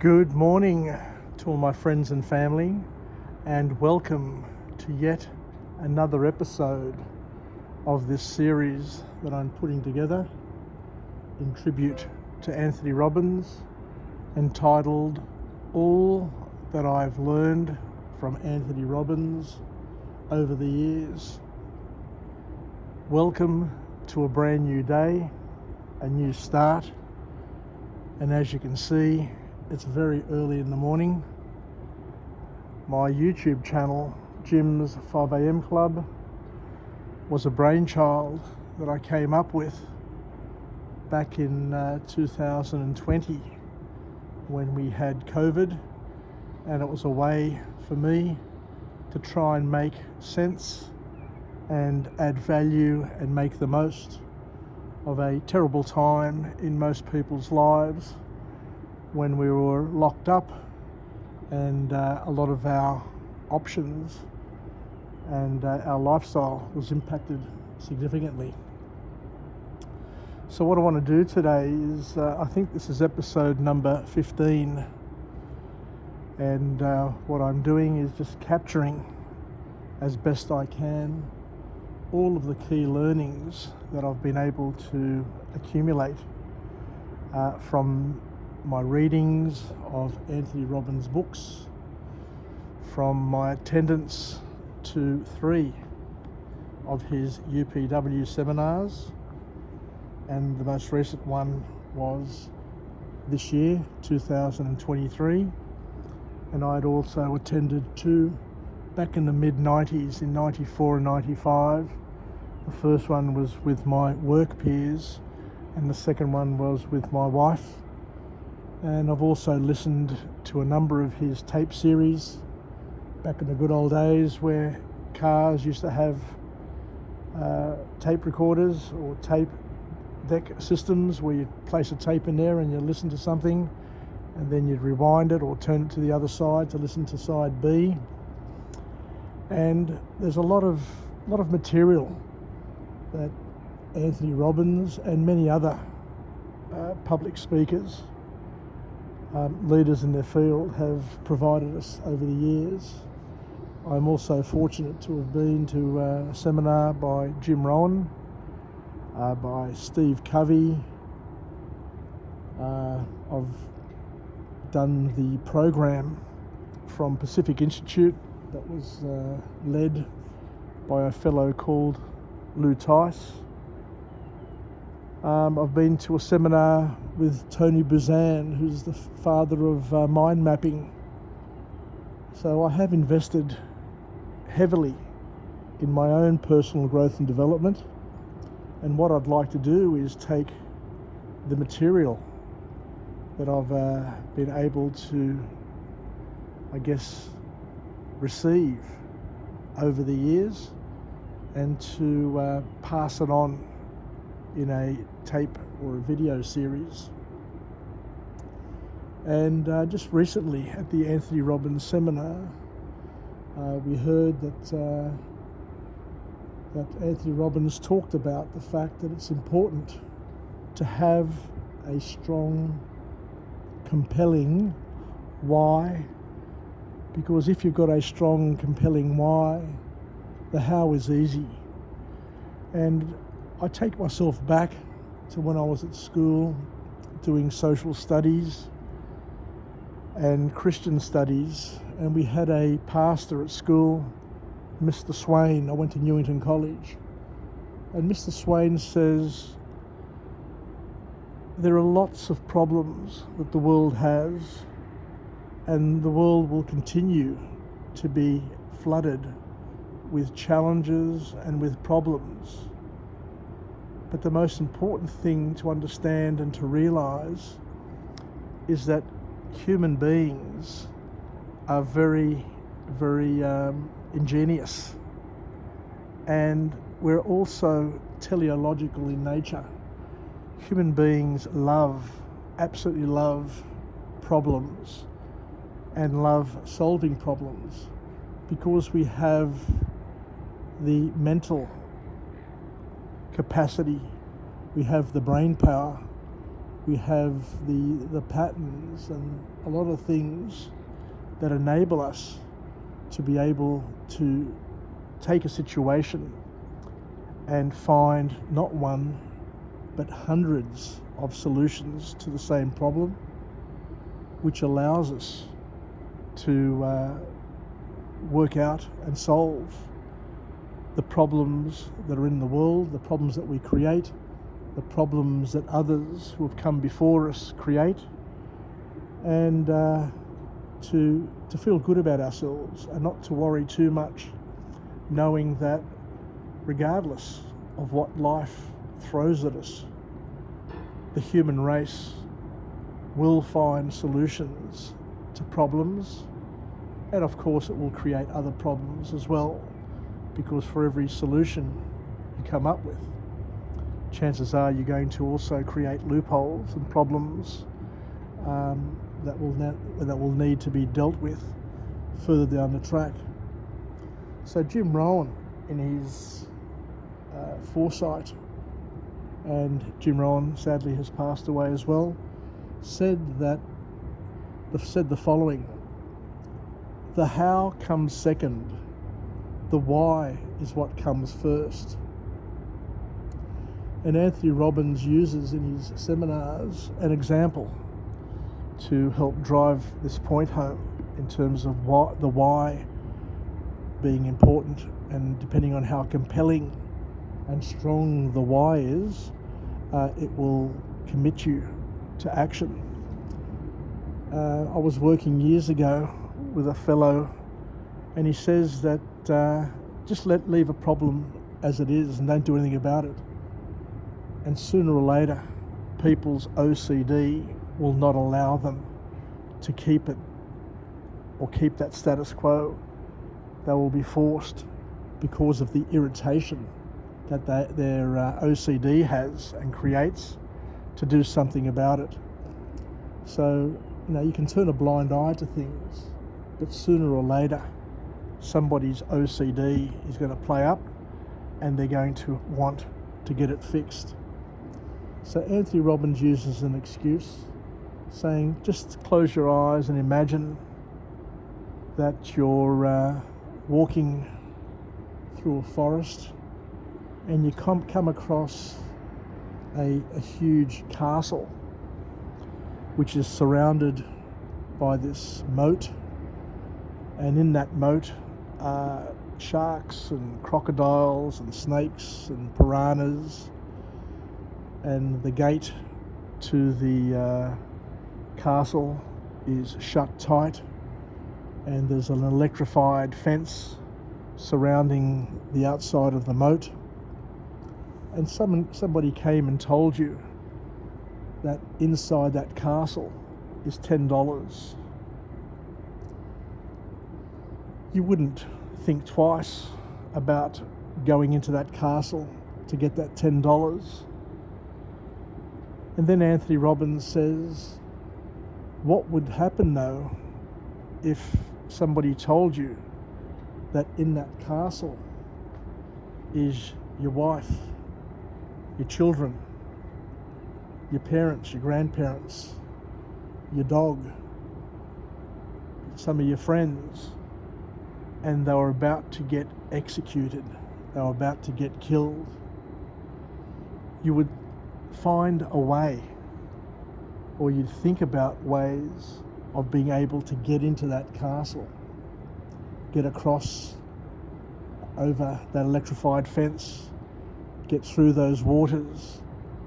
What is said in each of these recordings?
Good morning to all my friends and family, and welcome to yet another episode of this series that I'm putting together in tribute to Anthony Robbins, entitled All That I've Learned from Anthony Robbins Over the Years. Welcome to a brand new day, a new start, and as you can see, it's very early in the morning. My YouTube channel, Jim's 5am Club, was a brainchild that I came up with back in 2020 when we had COVID, and it was a way for me to try and make sense and add value and make the most of a terrible time in most people's lives when we were locked up and a lot of our options and our lifestyle was impacted significantly. So what I want to do today is, I think this is episode number 15, and what I'm doing is just capturing as best I can all of the key learnings that I've been able to accumulate from my readings of Anthony Robbins' books, from my attendance to 3 of his UPW seminars, and the most recent one was this year, 2023, and I'd also attended 2 back in the mid-90s, in 94 and 95. The first one was with my work peers, and the second one was with my wife. And I've also listened to a number of his tape series back in the good old days where cars used to have tape recorders or tape deck systems where you'd place a tape in there and you listen to something, and then you'd rewind it or turn it to the other side to listen to side B. And there's a lot of material that Anthony Robbins and many other public speakers, leaders in their field, have provided us over the years. I'm also fortunate to have been to a seminar by Jim Rohn, by Steve Covey. I've done the program from Pacific Institute that was led by a fellow called Lou Tice. I've been to a seminar with Tony Robbins, who's the father of mind mapping. So I have invested heavily in my own personal growth and development, and what I'd like to do is take the material that I've been able to, receive over the years, and to pass it on in a tape or a video series. And just recently at the Anthony Robbins seminar, we heard that Anthony Robbins talked about the fact that it's important to have a strong, compelling why, because if you've got a strong, compelling why, the how is easy. And I take myself back to when I was at school doing social studies and Christian studies, and we had a pastor at school, Mr. Swain. I went to Newington College, and Mr. Swain says, there are lots of problems that the world has, and the world will continue to be flooded with challenges and with problems. But the most important thing to understand and to realize is that human beings are very, very ingenious, and we're also teleological in nature. Human beings absolutely love problems and love solving problems because we have the mental capacity, we have the brain power We have the patterns and a lot of things that enable us to be able to take a situation and find not one but hundreds of solutions to the same problem, which allows us to work out and solve the problems that are in the world, the problems that we create, the problems that others who have come before us create, and to feel good about ourselves and not to worry too much, knowing that regardless of what life throws at us, the human race will find solutions to problems, and of course it will create other problems as well, because for every solution you come up with, chances are you're going to also create loopholes and problems that will need to be dealt with further down the track. So Jim Rohn, in his foresight, and Jim Rohn sadly has passed away as well, said the following: the how comes second, the why is what comes first. And Anthony Robbins uses in his seminars an example to help drive this point home in terms of the why being important, and depending on how compelling and strong the why is, it will commit you to action. I was working years ago with a fellow, and he says that just leave a problem as it is and don't do anything about it. And sooner or later, people's OCD will not allow them to keep it or keep that status quo. They will be forced, because of the irritation that their OCD has and creates, to do something about it. So, you can turn a blind eye to things, but sooner or later, somebody's OCD is going to play up and they're going to want to get it fixed. So Anthony Robbins uses an excuse, saying just close your eyes and imagine that you're walking through a forest and you come across a huge castle which is surrounded by this moat, and in that moat are sharks and crocodiles and snakes and piranhas, and the gate to the castle is shut tight, and there's an electrified fence surrounding the outside of the moat. And somebody came and told you that inside that castle is $10. You wouldn't think twice about going into that castle to get that $10. And then Anthony Robbins says, what would happen though if somebody told you that in that castle is your wife, your children, your parents, your grandparents, your dog, some of your friends, and they were about to get executed, they were about to get killed? You would find a way, or you'd think about ways of being able to get into that castle, get across over that electrified fence, get through those waters,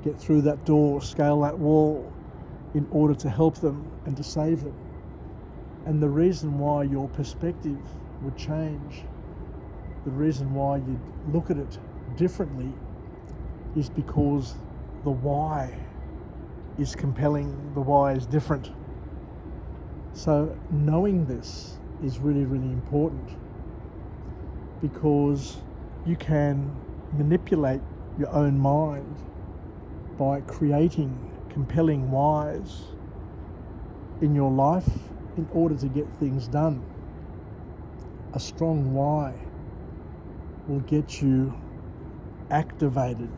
get through that door, scale that wall, in order to help them and to save them. And the reason why your perspective would change, the reason why you'd look at it differently, is because the why is compelling, the why is different. So knowing this is really, really important, because you can manipulate your own mind by creating compelling whys in your life in order to get things done. A strong why will get you activated,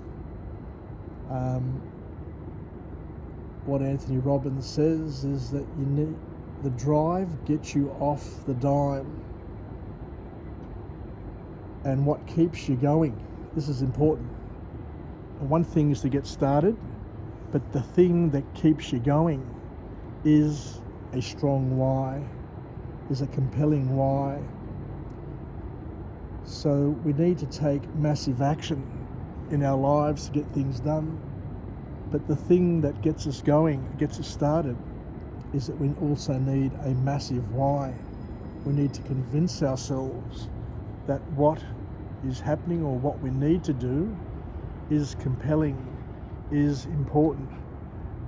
what Anthony Robbins says is that you need the drive gets you off the dime. And what keeps you going? This is important. One thing is to get started, but the thing that keeps you going is a strong why, is a compelling why. So we need to take massive action in our lives to get things done. But the thing that gets us going, gets us started, is that we also need a massive why. We need to convince ourselves that what is happening or what we need to do is compelling, is important,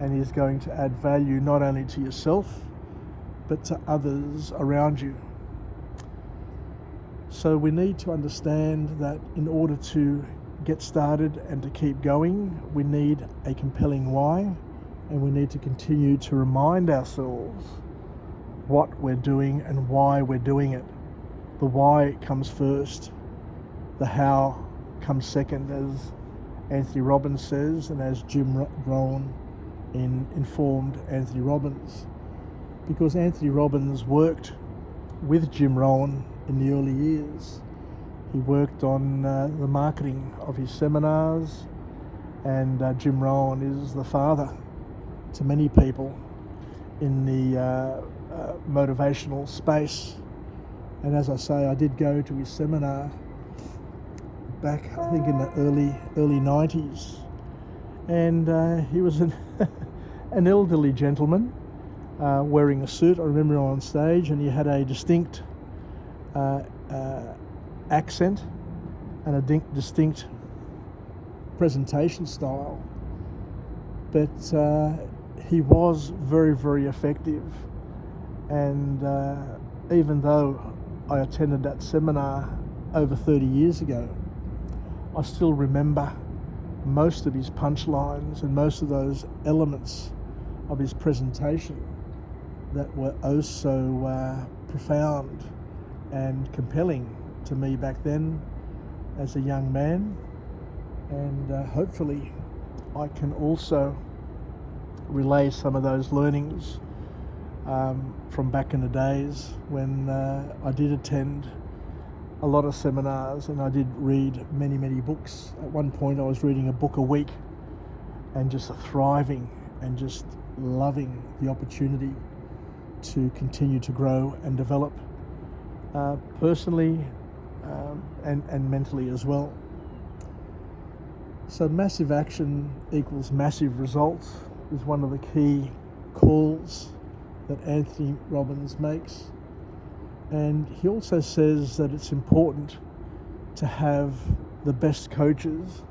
and is going to add value not only to yourself, but to others around you. So we need to understand that in order to get started and to keep going, we need a compelling why, and we need to continue to remind ourselves what we're doing and why we're doing it. The why comes first, the how comes second, as Anthony Robbins says, and as Jim Rohn informed Anthony Robbins. Because Anthony Robbins worked with Jim Rohn in the early years. He worked on the marketing of his seminars, and Jim Rohn is the father to many people in the motivational space. And as I say, I did go to his seminar back, I think, in the early 90s, and he was an elderly gentleman wearing a suit. I remember him on stage, and he had a distinct accent and a distinct presentation style, but he was very, very effective. And even though I attended that seminar over 30 years ago, I still remember most of his punchlines and most of those elements of his presentation that were oh so profound and compelling to me back then as a young man. And hopefully I can also relay some of those learnings from back in the days when I did attend a lot of seminars, and I did read many, many books. At one point I was reading a book a week and just thriving and just loving the opportunity to continue to grow and develop personally and mentally as well. So massive action equals massive results is one of the key calls that Anthony Robbins makes. And he also says that it's important to have the best coaches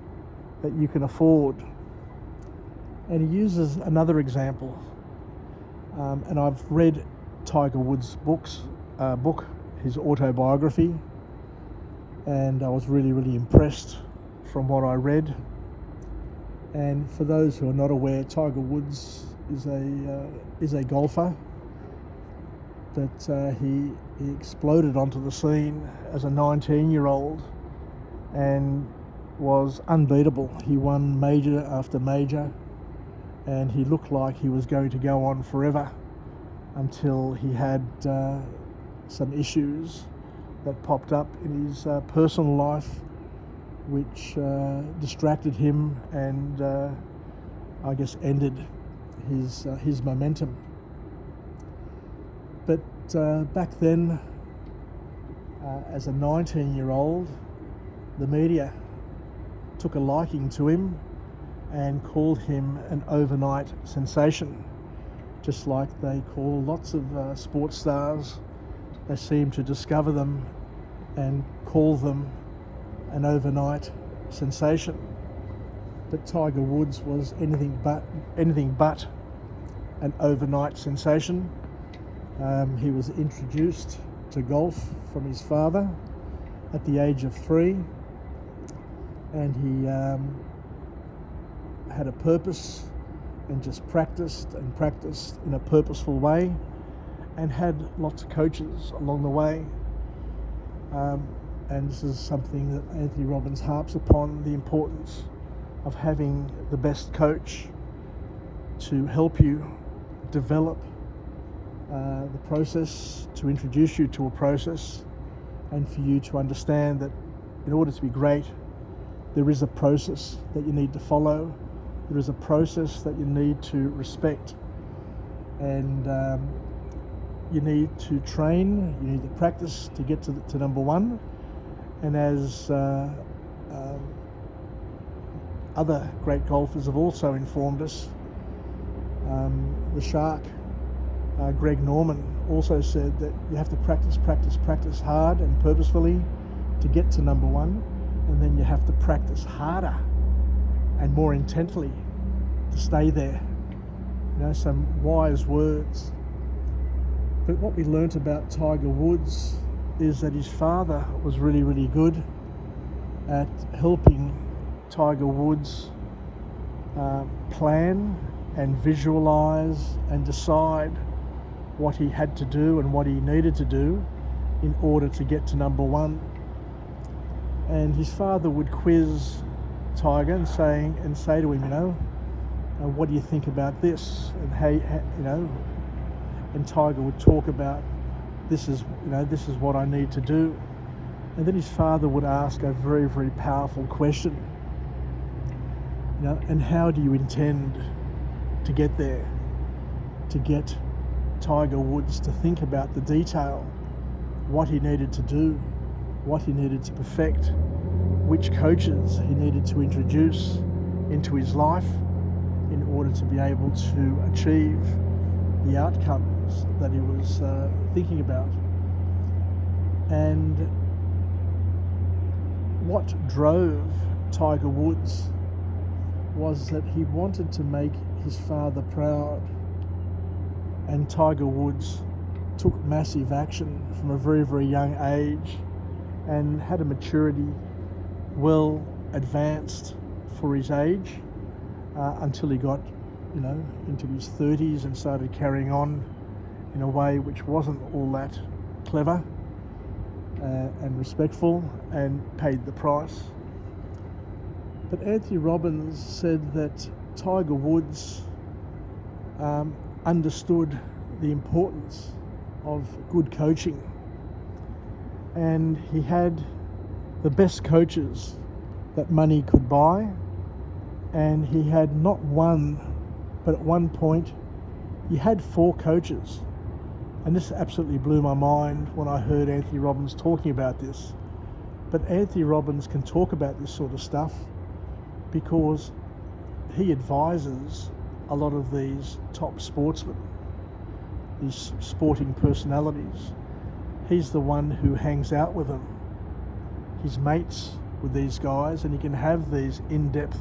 that you can afford. And he uses another example. And I've read Tiger Woods' book, his autobiography, and I was really, really impressed from what I read. And for those who are not aware, Tiger Woods is a golfer, but he exploded onto the scene as a 19-year-old and was unbeatable. He won major after major, and he looked like he was going to go on forever until he had some issues that popped up in his personal life, which distracted him and I guess ended his momentum. But back then, as a 19-year-old, the media took a liking to him and called him an overnight sensation, just like they call lots of sports stars. They seem to discover them and call them an overnight sensation. But Tiger Woods was anything but an overnight sensation. He was introduced to golf from his father at the age of 3, and he had a purpose and just practiced in a purposeful way, and had lots of coaches along the way. And this is something that Anthony Robbins harps upon, the importance of having the best coach to help you develop the process, to introduce you to a process, and for you to understand that in order to be great, there is a process that you need to follow. There is a process that you need to respect, and you need to train, you need to practice to get to number one. And as other great golfers have also informed us, the shark, Greg Norman, also said that you have to practice hard and purposefully to get to number one, and then you have to practice harder and more intently to stay there. You know, some wise words. But what we learnt about Tiger Woods is that his father was really, really good at helping Tiger Woods plan and visualize and decide what he had to do and what he needed to do in order to get to number one. And his father would quiz Tiger and say to him, what do you think about this? And and Tiger would talk about, this is what I need to do. And then his father would ask a very, very powerful question. And how do you intend to get there? To get Tiger Woods to think about the detail, what he needed to do, what he needed to perfect, which coaches he needed to introduce into his life in order to be able to achieve the outcomes that he was thinking about. And what drove Tiger Woods was that he wanted to make his father proud. And Tiger Woods took massive action from a very, very young age and had a maturity well advanced for his age until he got, into his 30s and started carrying on in a way which wasn't all that clever and respectful, and paid the price. But Anthony Robbins said that Tiger Woods understood the importance of good coaching, and he had the best coaches that money could buy, and he had not one, but at one point he had 4 coaches. And this absolutely blew my mind when I heard Anthony Robbins talking about this. But Anthony Robbins can talk about this sort of stuff because he advises a lot of these top sportsmen, these sporting personalities. He's the one who hangs out with them. He's mates with these guys, and he can have these in-depth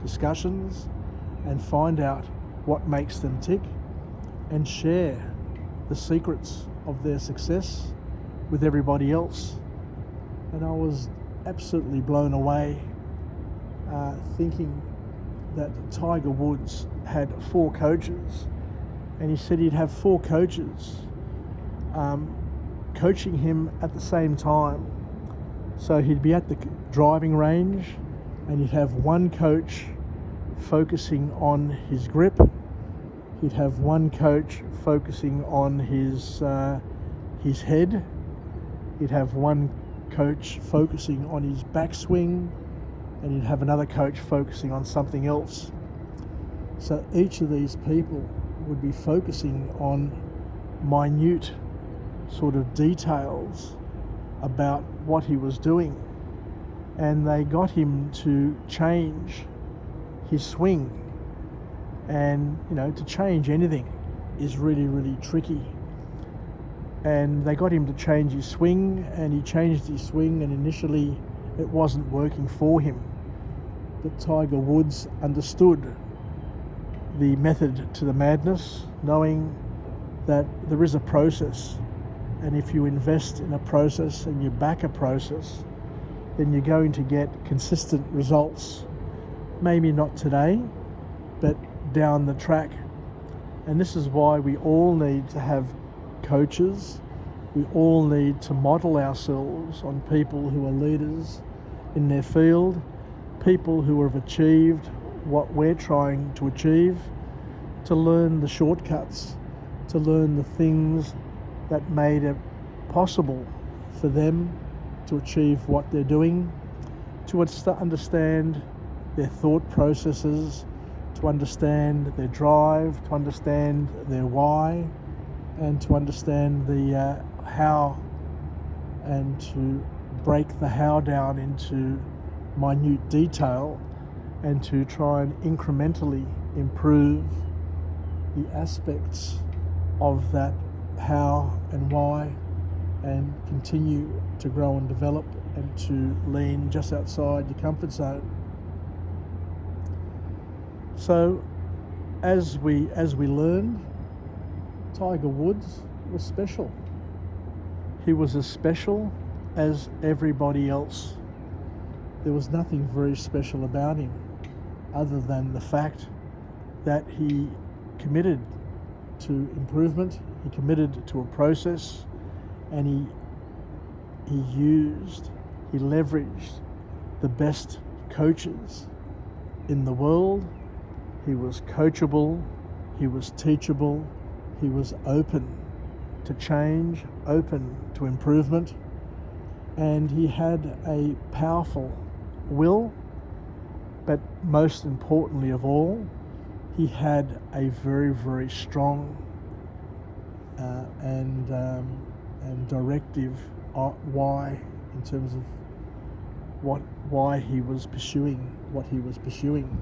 discussions and find out what makes them tick and share the secrets of their success with everybody else. And I was absolutely blown away thinking that Tiger Woods had 4 coaches, and he said he'd have 4 coaches coaching him at the same time. So he'd be at the driving range and he'd have one coach focusing on his grip. He'd have one coach focusing on his head. He'd have one coach focusing on his backswing, and he'd have another coach focusing on something else. So each of these people would be focusing on minute sort of details about what he was doing, and they got him to change his swing. And to change anything is really, really tricky. And they got him to change his swing, and he changed his swing, and initially it wasn't working for him. But Tiger Woods understood the method to the madness, knowing that there is a process, and if you invest in a process and you back a process, then you're going to get consistent results. Maybe not today, but down the track. And this is why we all need to have coaches. We all need to model ourselves on people who are leaders in their field, people who have achieved what we're trying to achieve, to learn the shortcuts, to learn the things that made it possible for them to achieve what they're doing, to understand their thought processes, to understand their drive, to understand their why, and to understand the how, and to break the how down into minute detail, and to try and incrementally improve the aspects of that how and why, and continue to grow and develop and to lean just outside your comfort zone. So as we learned, Tiger Woods was special. He was as special as everybody else. There was nothing very special about him other than the fact that he committed to improvement, he committed to a process, and he leveraged the best coaches in the world. He was coachable, he was teachable, he was open to change, open to improvement, and he had a powerful will, but most importantly of all, he had a very, very strong and directive why, in terms of why he was pursuing what he was pursuing.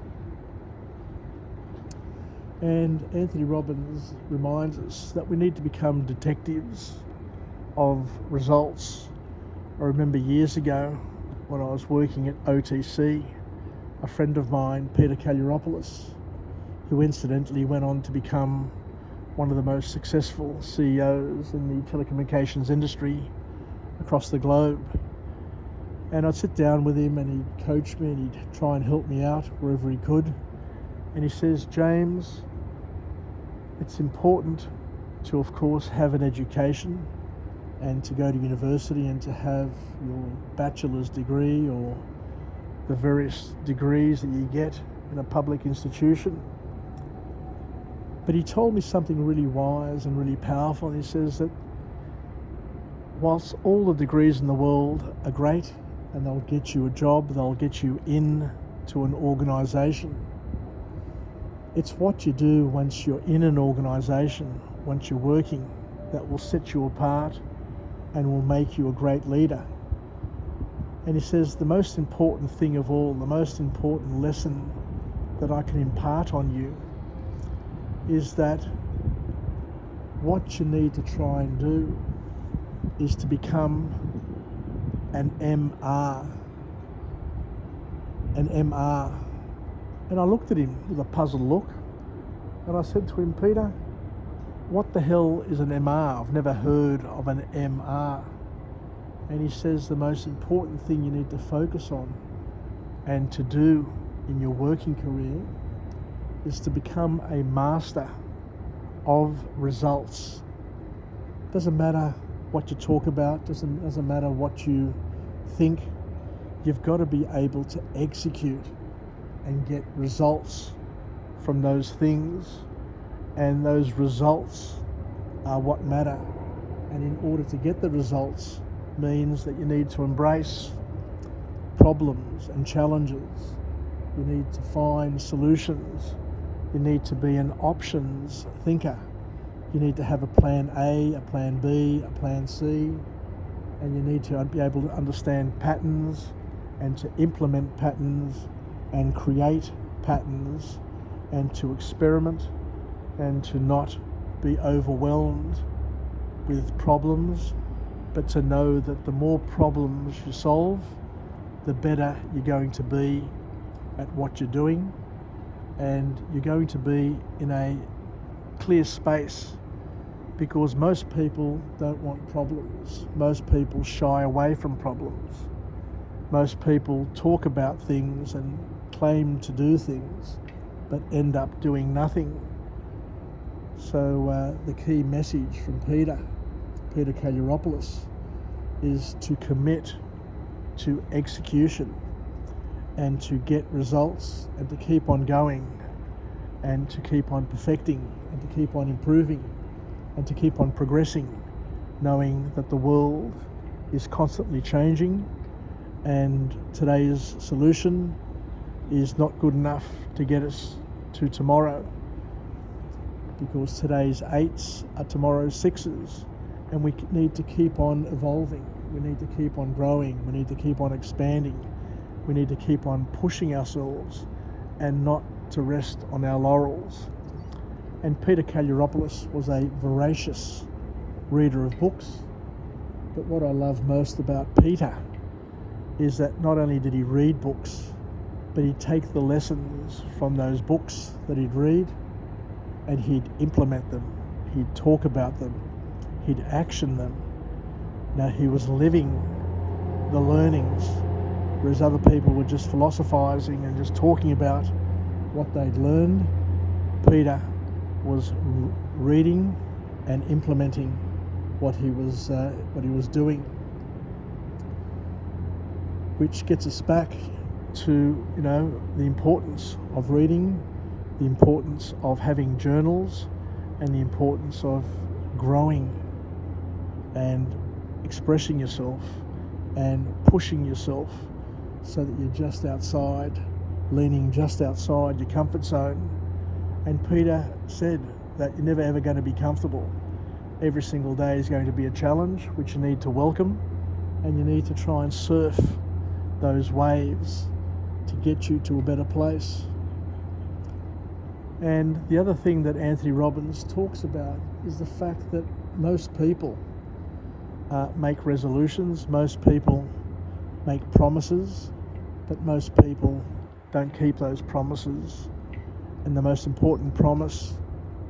And Anthony Robbins reminds us that we need to become detectives of results. I remember years ago when I was working at OTC, a friend of mine, Peter Kalliopoulos, who incidentally went on to become one of the most successful CEOs in the telecommunications industry across the globe. And I'd sit down with him and he'd coach me and he'd try and help me out wherever he could. And he says, James, it's important to, of course, have an education and to go to university and to have your bachelor's degree or the various degrees that you get in a public institution. But he told me something really wise and really powerful. He says that whilst all the degrees in the world are great and they'll get you a job, they'll get you in to an organisation, it's what you do once you're in an organisation, once you're working, that will set you apart and will make you a great leader. And he says the most important thing of all, the most important lesson that I can impart on you is that what you need to try and do is to become an MR. An MR. And I looked at him with a puzzled look and I said to him, Peter, what the hell is an MR? I've never heard of an MR. And he says the most important thing you need to focus on and to do in your working career is to become a master of results. Doesn't matter what you talk about, doesn't matter what you think, you've got to be able to execute and get results from those things, and those results are what matter. And in order to get the results means that you need to embrace problems and challenges. You need to find solutions. You need to be an options thinker. You need to have a plan A, a plan B, a plan C, and you need to be able to understand patterns and to implement patterns and create patterns and to experiment and to not be overwhelmed with problems, but to know that the more problems you solve, the better you're going to be at what you're doing, and you're going to be in a clear space, because most people don't want problems. Most people shy away from problems. Most people talk about things and claim to do things, but end up doing nothing. So the key message from Peter Kalliopoulos, is to commit to execution and to get results and to keep on going and to keep on perfecting and to keep on improving and to keep on progressing, knowing that the world is constantly changing and today's solution is not good enough to get us to tomorrow, because today's 8s are tomorrow's 6s, and we need to keep on evolving, we need to keep on growing, we need to keep on expanding, we need to keep on pushing ourselves and not to rest on our laurels. And Peter Kalliopoulos was a voracious reader of books, but what I love most about Peter is that not only did he read books, but he'd take the lessons from those books that he'd read and he'd implement them, he'd talk about them, he'd action them. Now he was living the learnings, whereas other people were just philosophizing and just talking about what they'd learned. Peter was reading and implementing what he was doing, which gets us back to the importance of reading, the importance of having journals, and the importance of growing and expressing yourself and pushing yourself so that you're just outside, leaning just outside your comfort zone. And Peter said that you're never ever going to be comfortable. Every single day is going to be a challenge which you need to welcome, and you need to try and surf those waves to get you to a better place. And the other thing that Tony Robbins talks about is the fact that most people make resolutions, most people make promises, but most people don't keep those promises. And the most important promise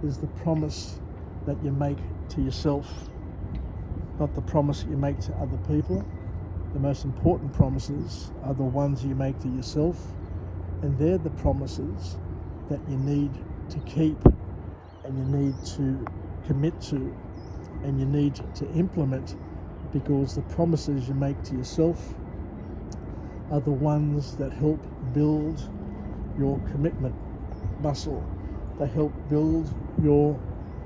is the promise that you make to yourself, not the promise that you make to other people. The most important promises are the ones you make to yourself, and they're the promises that you need to keep, and you need to commit to, and you need to implement, because the promises you make to yourself are the ones that help build your commitment muscle. They help build your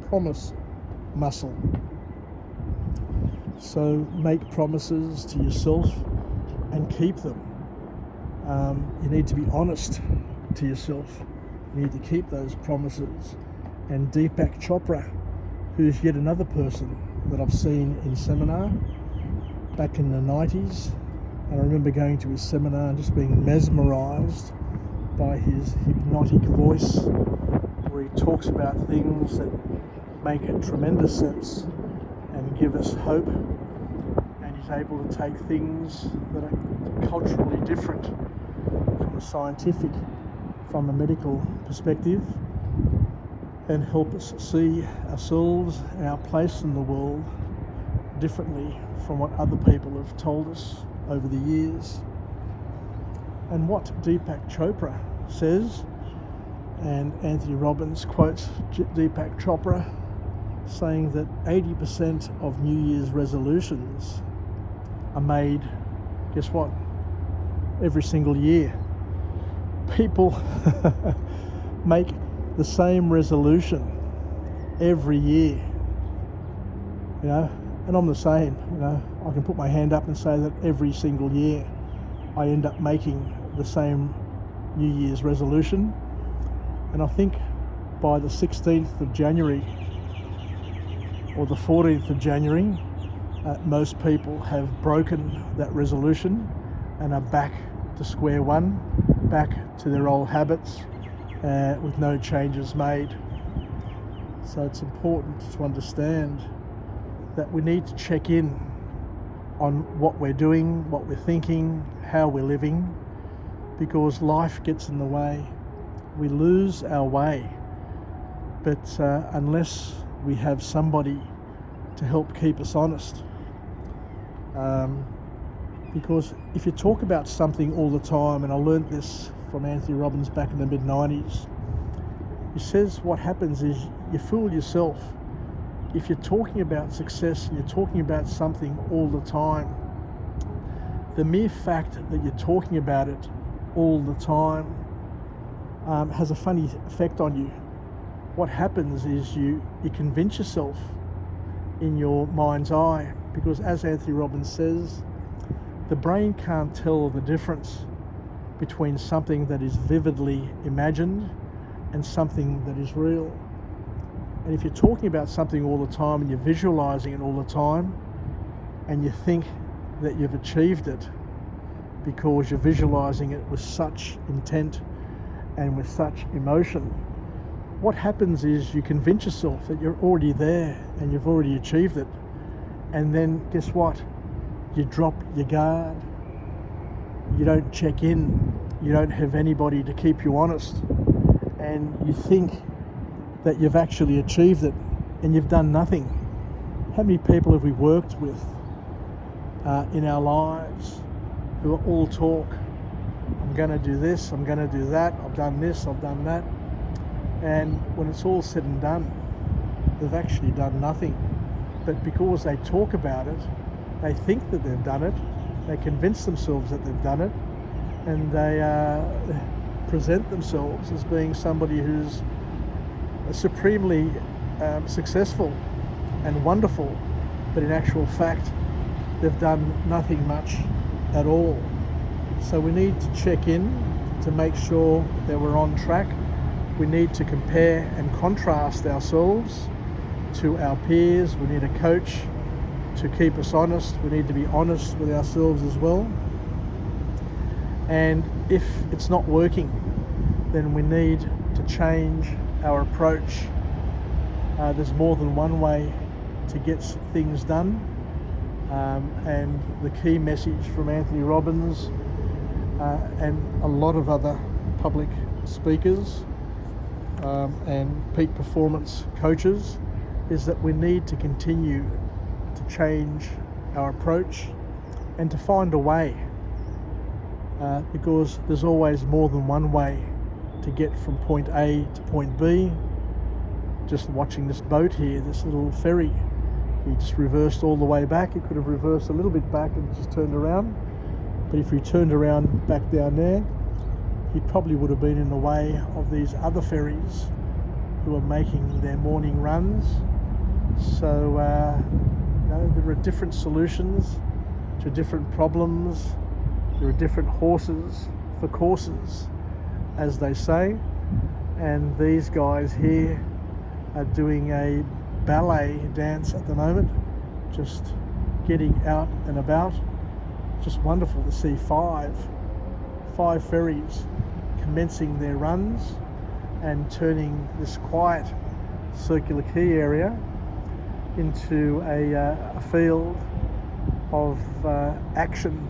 promise muscle. So make promises to yourself and keep them. You need to be honest to yourself. You need to keep those promises. And Deepak Chopra, who's yet another person that I've seen in seminar back in the 90s, and I remember going to his seminar and just being mesmerized by his hypnotic voice, where he talks about things that make tremendous sense and give us hope, and he's able to take things that are culturally different from a scientific, from a medical perspective, and help us see ourselves and our place in the world differently from what other people have told us over the years. And what Deepak Chopra says, and Tony Robbins quotes Deepak Chopra saying that 80% of New Year's resolutions are made, guess what, every single year. People make the same resolution every year, and I'm the same. I can put my hand up and say that every single year I end up making the same New Year's resolution, and I think by the 16th of January or the 14th of January, most people have broken that resolution and are back to square one, back to their old habits, with no changes made. So it's important to understand that we need to check in on what we're doing, what we're thinking, how we're living, because life gets in the way. We lose our way, but unless we have somebody to help keep us honest, because if you talk about something all the time, and I learned this from Tony Robbins back in the mid-90s, he says what happens is you fool yourself. If you're talking about success and you're talking about something all the time, the mere fact that you're talking about it all the time has a funny effect on you. what happens is you convince yourself in your mind's eye, because as Anthony Robbins says, the brain can't tell the difference between something that is vividly imagined and something that is real. And if you're talking about something all the time and you're visualizing it all the time, and you think that you've achieved it because you're visualizing it with such intent and with such emotion, what happens is you convince yourself that you're already there and you've already achieved it. And then guess what? You drop your guard. You don't check in. You don't have anybody to keep you honest. And you think that you've actually achieved it and you've done nothing. How many people have we worked with in our lives who are all talk? I'm going to do this, I'm going to do that, I've done this, I've done that. And when it's all said and done, they've actually done nothing. But because they talk about it, they think that they've done it, they convince themselves that they've done it, and they present themselves as being somebody who's supremely successful and wonderful, but in actual fact, they've done nothing much at all. So we need to check in to make sure that we're on track. We need to compare and contrast ourselves to our peers. We need a coach to keep us honest. We need to be honest with ourselves as well. And if it's not working, then we need to change our approach. There's more than one way to get things done. And the key message from Anthony Robbins and a lot of other public speakers and peak performance coaches is that we need to continue to change our approach and to find a way, because there's always more than one way to get from point A to point B. Just watching this boat here, this little ferry, he just reversed all the way back. He could have reversed a little bit back and just turned around, but if he turned around back down there, he probably would have been in the way of these other ferries who are making their morning runs. So there are different solutions to different problems. There are different horses for courses, as they say. And these guys here are doing a ballet dance at the moment, just getting out and about. Just wonderful to see five ferries commencing their runs and turning this quiet circular quay area into a field of action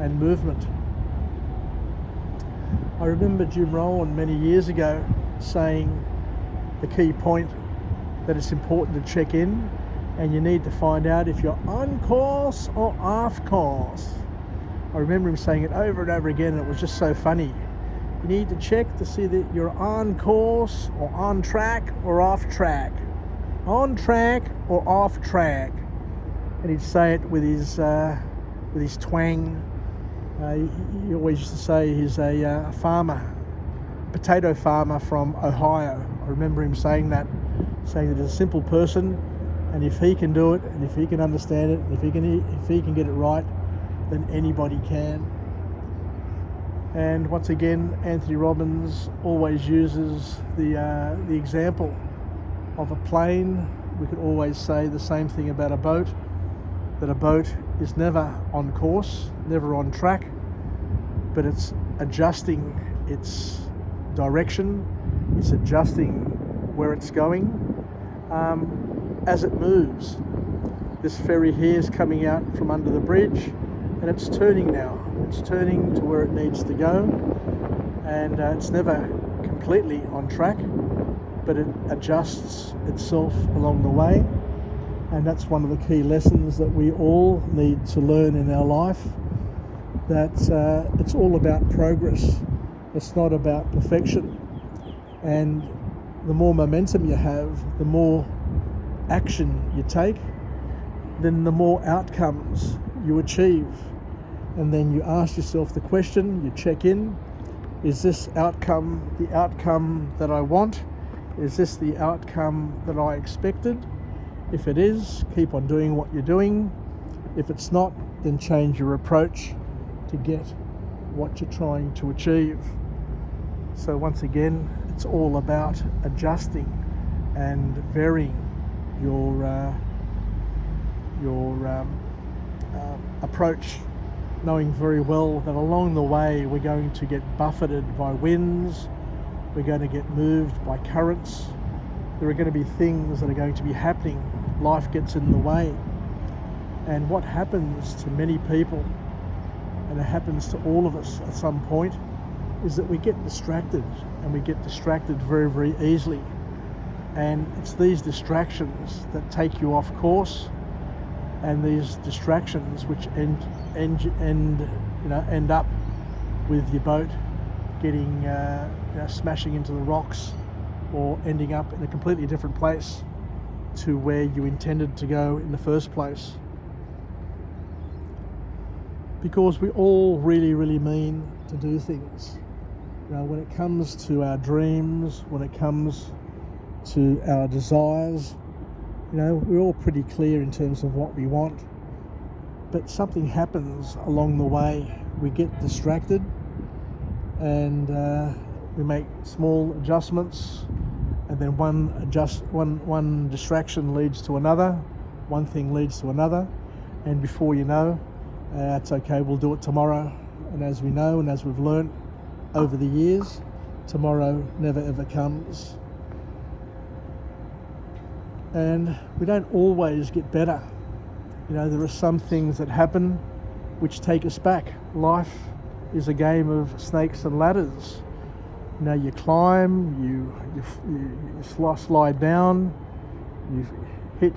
and movement. I remember Jim Rowan many years ago saying the key point, that it's important to check in and you need to find out if you're on course or off course. I remember him saying it over and over again, and it was just so funny. You need to check to see that you're on course or on track or off track. On track or off track. And he'd say it with his twang. He always used to say he's a potato farmer from Ohio. I remember him saying that he's a simple person, and if he can do it, and if he can understand it, and if he can get it right, then anybody can. And once again, Anthony Robbins always uses the example of a plane. We could always say the same thing about a boat, that a boat is never on course, never on track, but it's adjusting its direction, it's adjusting where it's going as it moves. This ferry here is coming out from under the bridge, and it's turning now. It's turning to where it needs to go, and it's never completely on track, but it adjusts itself along the way. And that's one of the key lessons that we all need to learn in our life, that it's all about progress. It's not about perfection. And the more momentum you have, the more action you take, then the more outcomes you achieve. And then you ask yourself the question, you check in, is this outcome the outcome that I want? Is this the outcome that I expected? If it is, keep on doing what you're doing. If it's not, then change your approach to get what you're trying to achieve. So once again, it's all about adjusting and varying your approach, knowing very well that along the way we're going to get buffeted by winds, we're going to get moved by currents, there are going to be things that are going to be happening, life gets in the way. And what happens to many people, and it happens to all of us at some point, is that we get distracted, and we get distracted very, very easily. And it's these distractions that take you off course, and these distractions which end up with your boat getting smashing into the rocks, or ending up in a completely different place to where you intended to go in the first place. Because we all really, really mean to do things. When it comes to our dreams, when it comes to our desires, we're all pretty clear in terms of what we want. But something happens along the way. We get distracted, and we make small adjustments, and then one distraction leads to another, one thing leads to another, and before you know, it's okay, we'll do it tomorrow. And as we know, and as we've learnt over the years, tomorrow never ever comes. And we don't always get better. There are some things that happen which take us back. Life is a game of snakes and ladders. You climb, you slide down, you hit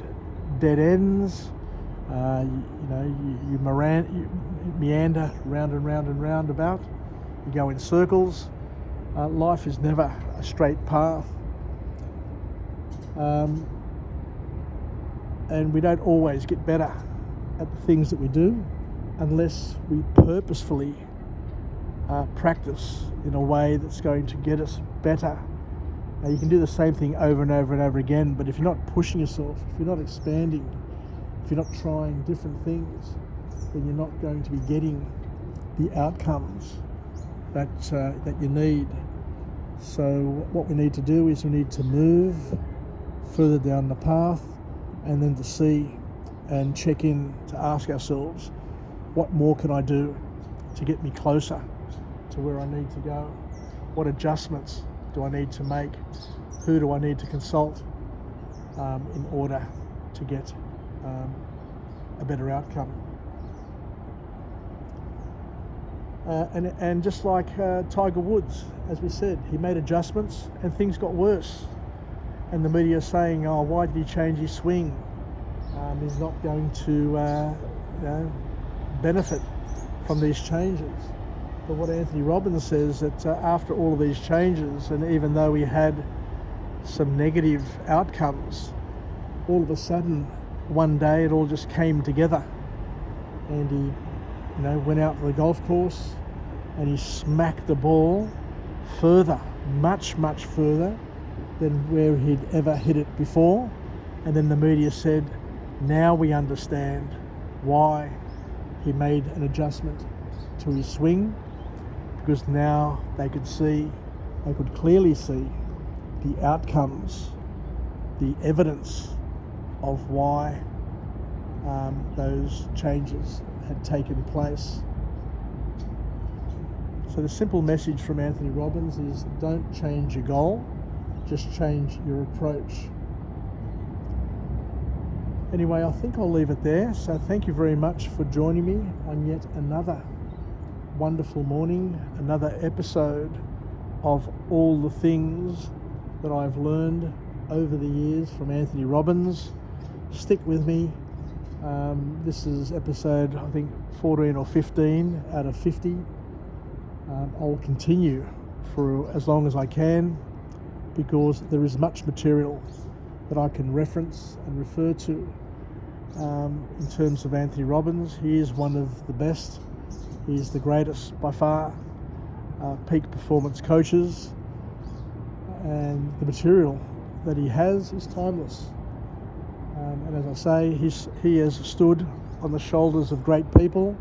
dead ends, you meander round and round and round about, you go in circles. Life is never a straight path. And we don't always get better at the things that we do unless we purposefully practice in a way that's going to get us better. Now, you can do the same thing over and over and over again, but if you're not pushing yourself, if you're not expanding, if you're not trying different things, then you're not going to be getting the outcomes that you need. So what we need to do is we need to move further down the path, and then to see and check in, to ask ourselves, what more can I do to get me closer to where I need to go? What adjustments do I need to make? Who do I need to consult in order to get a better outcome? And just like Tiger Woods, as we said, he made adjustments and things got worse. And the media are saying, oh, why did he change his swing? He's not going to benefit from these changes. But what Anthony Robbins says, that after all of these changes, and even though he had some negative outcomes, all of a sudden, one day it all just came together. And he went out to the golf course and he smacked the ball further, much, much further than where he'd ever hit it before. And then the media said, now we understand why he made an adjustment to his swing, because now they could clearly see the outcomes, the evidence of why those changes had taken place. So the simple message from Anthony Robbins is, don't change your goal, just change your approach. Anyway, I think I'll leave it there. So thank you very much for joining me on yet another wonderful morning, another episode of all the things that I've learned over the years from Anthony Robbins. Stick with me. This is episode, I think, 14 or 15 out of 50. I'll continue for as long as I can, because there is much material that I can reference and refer to in terms of Anthony Robbins. He is one of the best. He is the greatest by far. Peak performance coaches, and the material that he has is timeless. And as I say, he has stood on the shoulders of great people,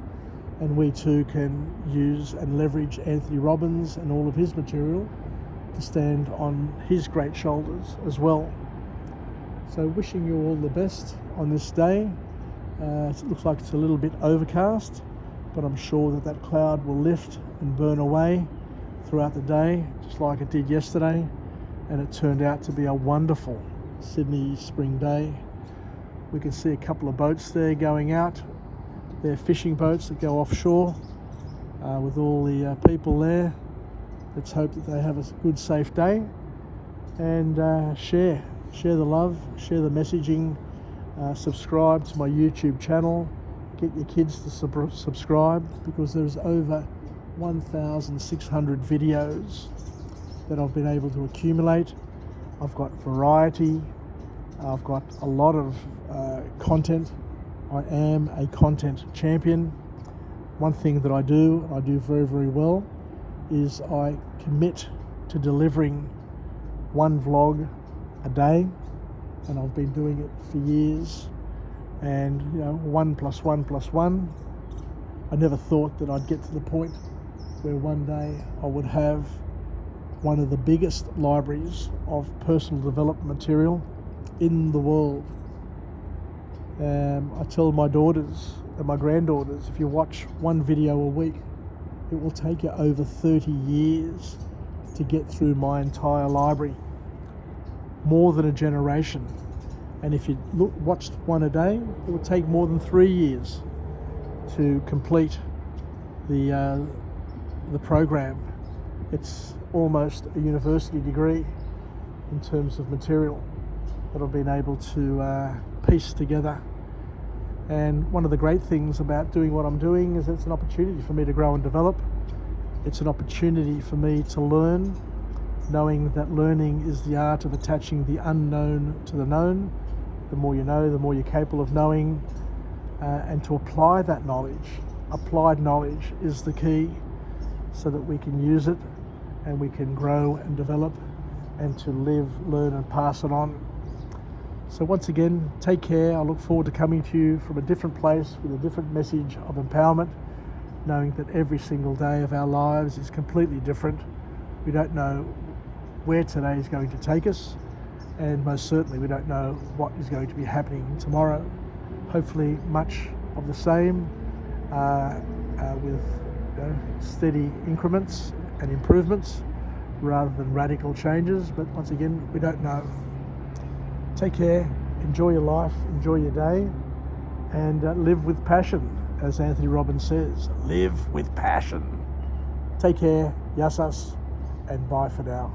and we too can use and leverage Anthony Robbins and all of his material to stand on his great shoulders as well. So wishing you all the best on this day. It looks like it's a little bit overcast, but I'm sure that cloud will lift and burn away throughout the day, just like it did yesterday. And it turned out to be a wonderful Sydney spring day. We can see a couple of boats there going out. They're fishing boats that go offshore with all the people there. Let's hope that they have a good, safe day, and share the love, share the messaging, subscribe to my YouTube channel, get your kids to subscribe, because there's over 1,600 videos that I've been able to accumulate. I've got variety, I've got a lot of content. I am a content champion. One thing that I do very, very well, is I commit to delivering one vlog a day, and I've been doing it for years. And 1 + 1 + 1. I never thought that I'd get to the point where one day I would have one of the biggest libraries of personal development material in the world. I tell my daughters and my granddaughters, if you watch one video a week, it will take you over 30 years to get through my entire library, more than a generation. And if you watched one a day, it would take more than 3 years to complete the program. It's almost a university degree in terms of material that I've been able to piece together. And one of the great things about doing what I'm doing is it's an opportunity for me to grow and develop. It's an opportunity for me to learn, knowing that learning is the art of attaching the unknown to the known. The more you know, the more you're capable of knowing, and to apply that knowledge. Applied knowledge is the key, so that we can use it and we can grow and develop, and to live, learn and pass it on. So once again, take care. I look forward to coming to you from a different place with a different message of empowerment, knowing that every single day of our lives is completely different. We don't know where today is going to take us, and most certainly we don't know what is going to be happening tomorrow. Hopefully much of the same, with steady increments and improvements rather than radical changes. But once again, we don't know. Take care, enjoy your life, enjoy your day, and live with passion, as Anthony Robbins says. Live with passion. Take care, yasas, and bye for now.